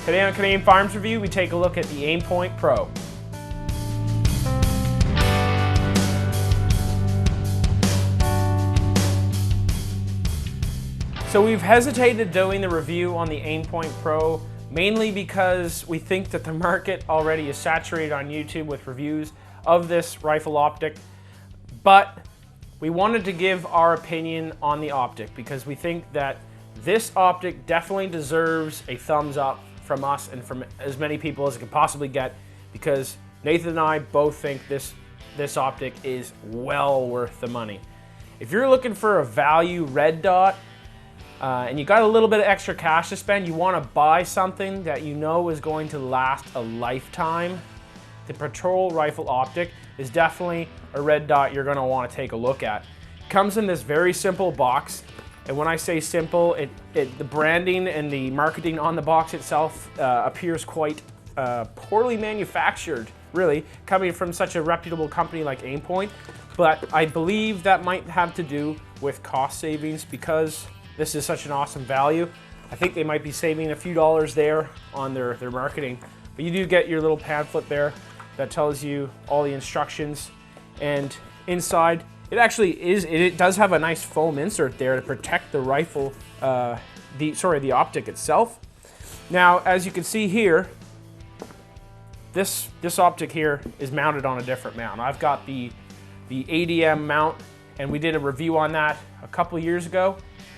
Today on Canadian Firearms Review, we take a look at the Aimpoint Pro. So we've hesitated doing the review on the Aimpoint Pro mainly because we think that the market already is saturated on YouTube with reviews of this rifle optic, but we wanted to give our opinion on the optic because we think that this optic definitely deserves a thumbs up from us and from as many people as it could possibly get, because Nathan and I both think this optic is well worth the money. If you're looking for a value red dot and you got a little bit of extra cash to spend, you want to buy something that you know is going to last a lifetime, the Patrol Rifle Optic is definitely a red dot you're going to want to take a look at. It comes in this very simple box, and when I say simple, the branding and the marketing on the box itself appears quite poorly manufactured, really, coming from such a reputable company like Aimpoint. But I believe that might have to do with cost savings because this is such an awesome value. I think they might be saving a few dollars there on their marketing. But you do get your little pamphlet there that tells you all the instructions, and inside it does have a nice foam insert there to protect the rifle, the optic itself. Now, as you can see here, this optic here is mounted on a different mount. I've got the ADM mount, and we did a review on that a couple years ago.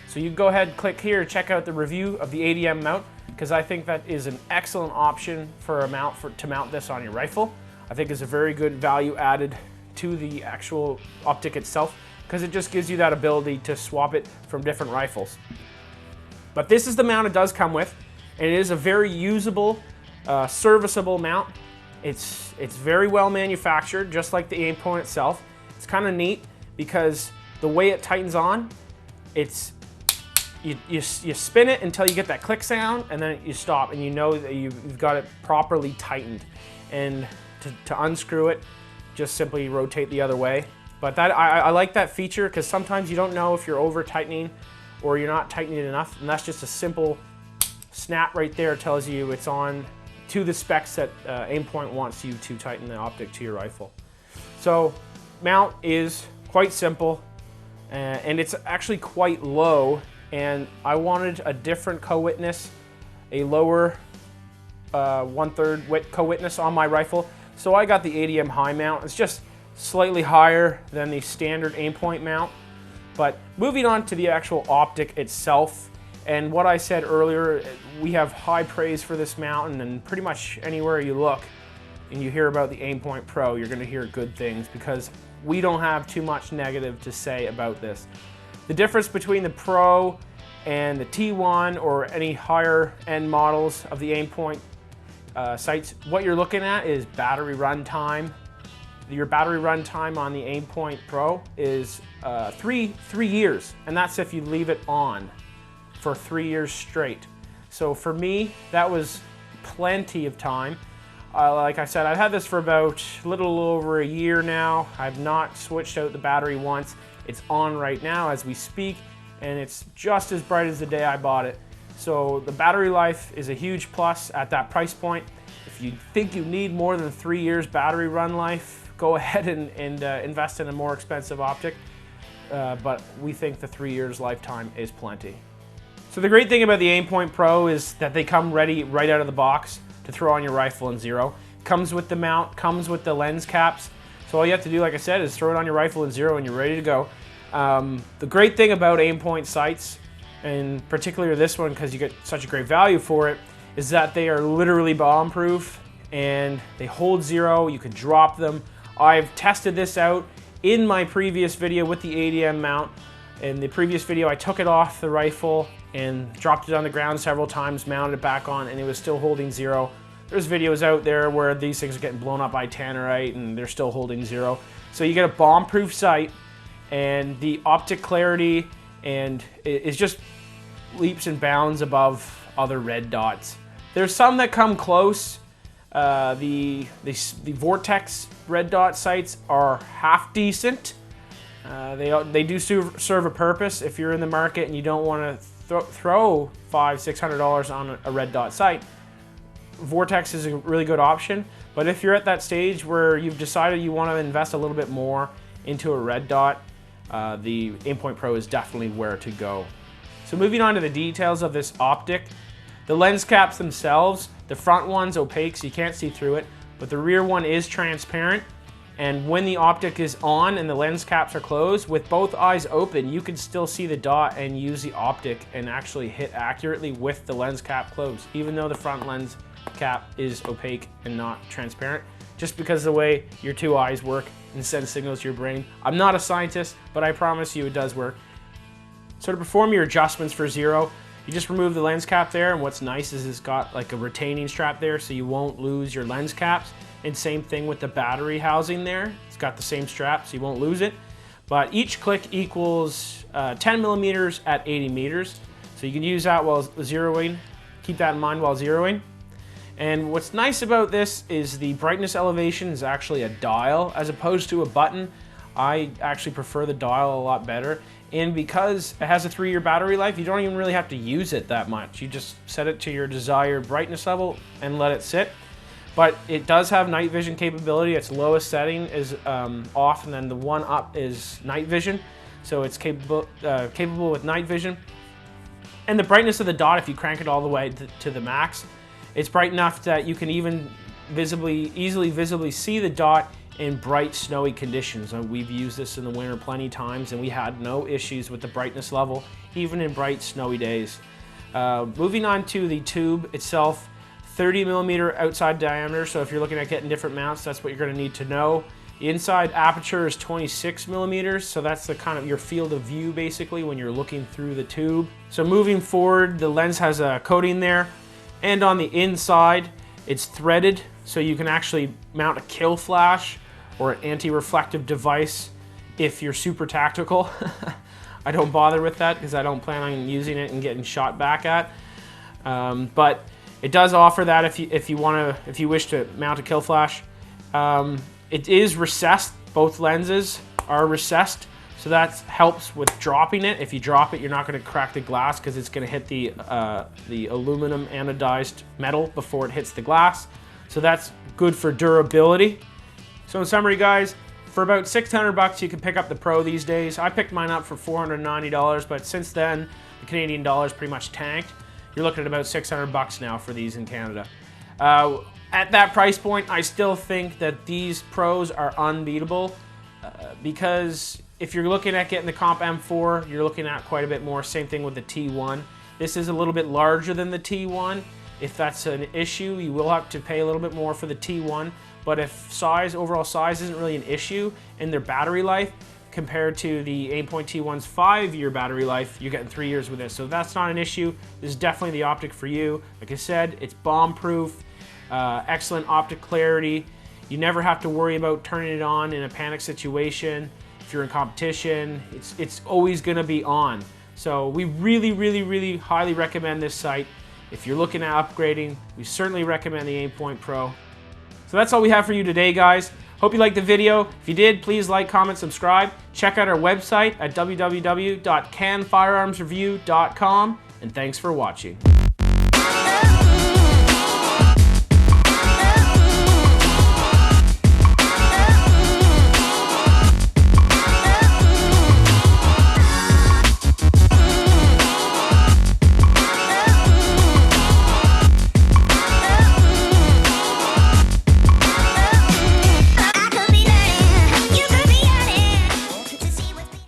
So you go ahead and click here to check out the review of the ADM mount, because I think that is an excellent option for a mount to mount this on your rifle. I think it's a very good value added to the actual optic itself, because it just gives you that ability to swap it from different rifles. But this is the mount it does come with, and it is a very usable, serviceable mount. It's very well manufactured, just like the Aimpoint itself. It's kind of neat because the way it tightens on, you spin it until you get that click sound, and then you stop, and you know that you've got it properly tightened. And to unscrew it, just simply rotate the other way. But I like that feature because sometimes you don't know if you're over tightening or you're not tightening it enough, and that's just a simple snap right there. Tells you it's on to the specs that Aimpoint wants you to tighten the optic to your rifle. So mount is quite simple, and it's actually quite low, and I wanted a different co-witness, a lower 1/3 width co-witness on my rifle. So I got the ADM high mount. It's just slightly higher than the standard Aimpoint mount. But moving on to the actual optic itself, and what I said earlier, we have high praise for this mount, and pretty much anywhere you look and you hear about the Aimpoint Pro, you're going to hear good things because we don't have too much negative to say about this. The difference between the Pro and the T1 or any higher end models of the Aimpoint sights, what you're looking at is battery run time. Your battery run time on the Aimpoint Pro is three years, and that's if you leave it on for 3 years straight. So for me, that was plenty of time. Like I said, I've had this for about a little over a year now. I've not switched out the battery once. It's on right now as we speak, and it's just as bright as the day I bought it. So the battery life is a huge plus at that price point. If you think you need more than 3 years battery run life, go ahead and invest in a more expensive optic. But we think the 3 years lifetime is plenty. So the great thing about the Aimpoint Pro is that they come ready right out of the box to throw on your rifle in zero. Comes with the mount, comes with the lens caps. So all you have to do, like I said, is throw it on your rifle in zero and you're ready to go. The great thing about Aimpoint sights, and particularly this one because you get such a great value for it, is that they are literally bomb-proof and they hold zero. You can drop them. I've tested this out in my previous video with the ADM mount. In the previous video, I took it off the rifle and dropped it on the ground several times, mounted it back on, and it was still holding zero. There's videos out there where these things are getting blown up by tannerite and they're still holding zero. So you get a bomb-proof sight, and the optic clarity and it's just leaps and bounds above other red dots. There's some that come close. The Vortex red dot sights are half decent. They do serve a purpose if you're in the market and you don't want to throw $500–600 on a red dot sight. Vortex is a really good option, but if you're at that stage where you've decided you want to invest a little bit more into a red dot, the Aimpoint Pro is definitely where to go. So moving on to the details of this Optic, the lens caps themselves, the front one's opaque so you can't see through it, but the rear one is transparent. And when the Optic is on and the lens caps are closed, with both eyes open, you can still see the dot and use the Optic and actually hit accurately with the lens cap closed, even though the front lens cap is opaque and not transparent, just because of the way your two eyes work and send signals to your brain. I'm not a scientist, but I promise you it does work. So to perform your adjustments for zero, you just remove the lens cap there, and what's nice is it's got like a retaining strap there so you won't lose your lens caps. And same thing with the battery housing there. It's got the same strap so you won't lose it. But each click equals 10 millimeters at 80 meters. So you can use that while zeroing. Keep that in mind while zeroing. And what's nice about this is the brightness elevation is actually a dial as opposed to a button. I actually prefer the dial a lot better. And because it has a 3-year battery life, you don't even really have to use it that much. You just set it to your desired brightness level and let it sit. But it does have night vision capability. Its lowest setting is off, and then the one up is night vision. So it's capable with night vision. And the brightness of the dot, if you crank it all the way to the max, it's bright enough that you can even easily visibly see the dot in bright snowy conditions. We've used this in the winter plenty of times, and we had no issues with the brightness level, even in bright snowy days. Moving on to the tube itself, 30 millimeter outside diameter, so if you're looking at getting different mounts, that's what you're going to need to know. The inside aperture is 26 millimeters, so that's the kind of your field of view basically when you're looking through the tube. So moving forward, the lens has a coating there, and on the inside it's threaded, so you can actually mount a kill flash or an anti-reflective device if you're super tactical. I don't bother with that because I don't plan on using it and getting shot back at. But it does offer that if you wish to mount a kill flash. It is recessed. Both lenses are recessed, so that helps with dropping it. If you drop it, you're not going to crack the glass because it's going to hit the aluminum anodized metal before it hits the glass. So that's good for durability. So in summary, guys, for about $600 you can pick up the Pro these days. I picked mine up for $490, but since then the Canadian dollar's pretty much tanked. You're looking at about $600 now for these in Canada. At that price point, I still think that these Pros are unbeatable because if you're looking at getting the Comp M4, you're looking at quite a bit more. Same thing with the T1. This is a little bit larger than the T1. If that's an issue, you will have to pay a little bit more for the T1. But if overall size isn't really an issue in their battery life, compared to the Aimpoint T1's 5-year battery life, you're getting 3 years with this. So that's not an issue. This is definitely the Optic for you. Like I said, it's bomb-proof, excellent optic clarity. You never have to worry about turning it on in a panic situation. If you're in competition, it's always gonna be on. So we really, really, really highly recommend this sight. If you're looking at upgrading, we certainly recommend the Aimpoint Pro. So that's all we have for you today, guys. Hope you liked the video. If you did, please like, comment, subscribe. Check out our website at www.canfirearmsreview.com, and thanks for watching.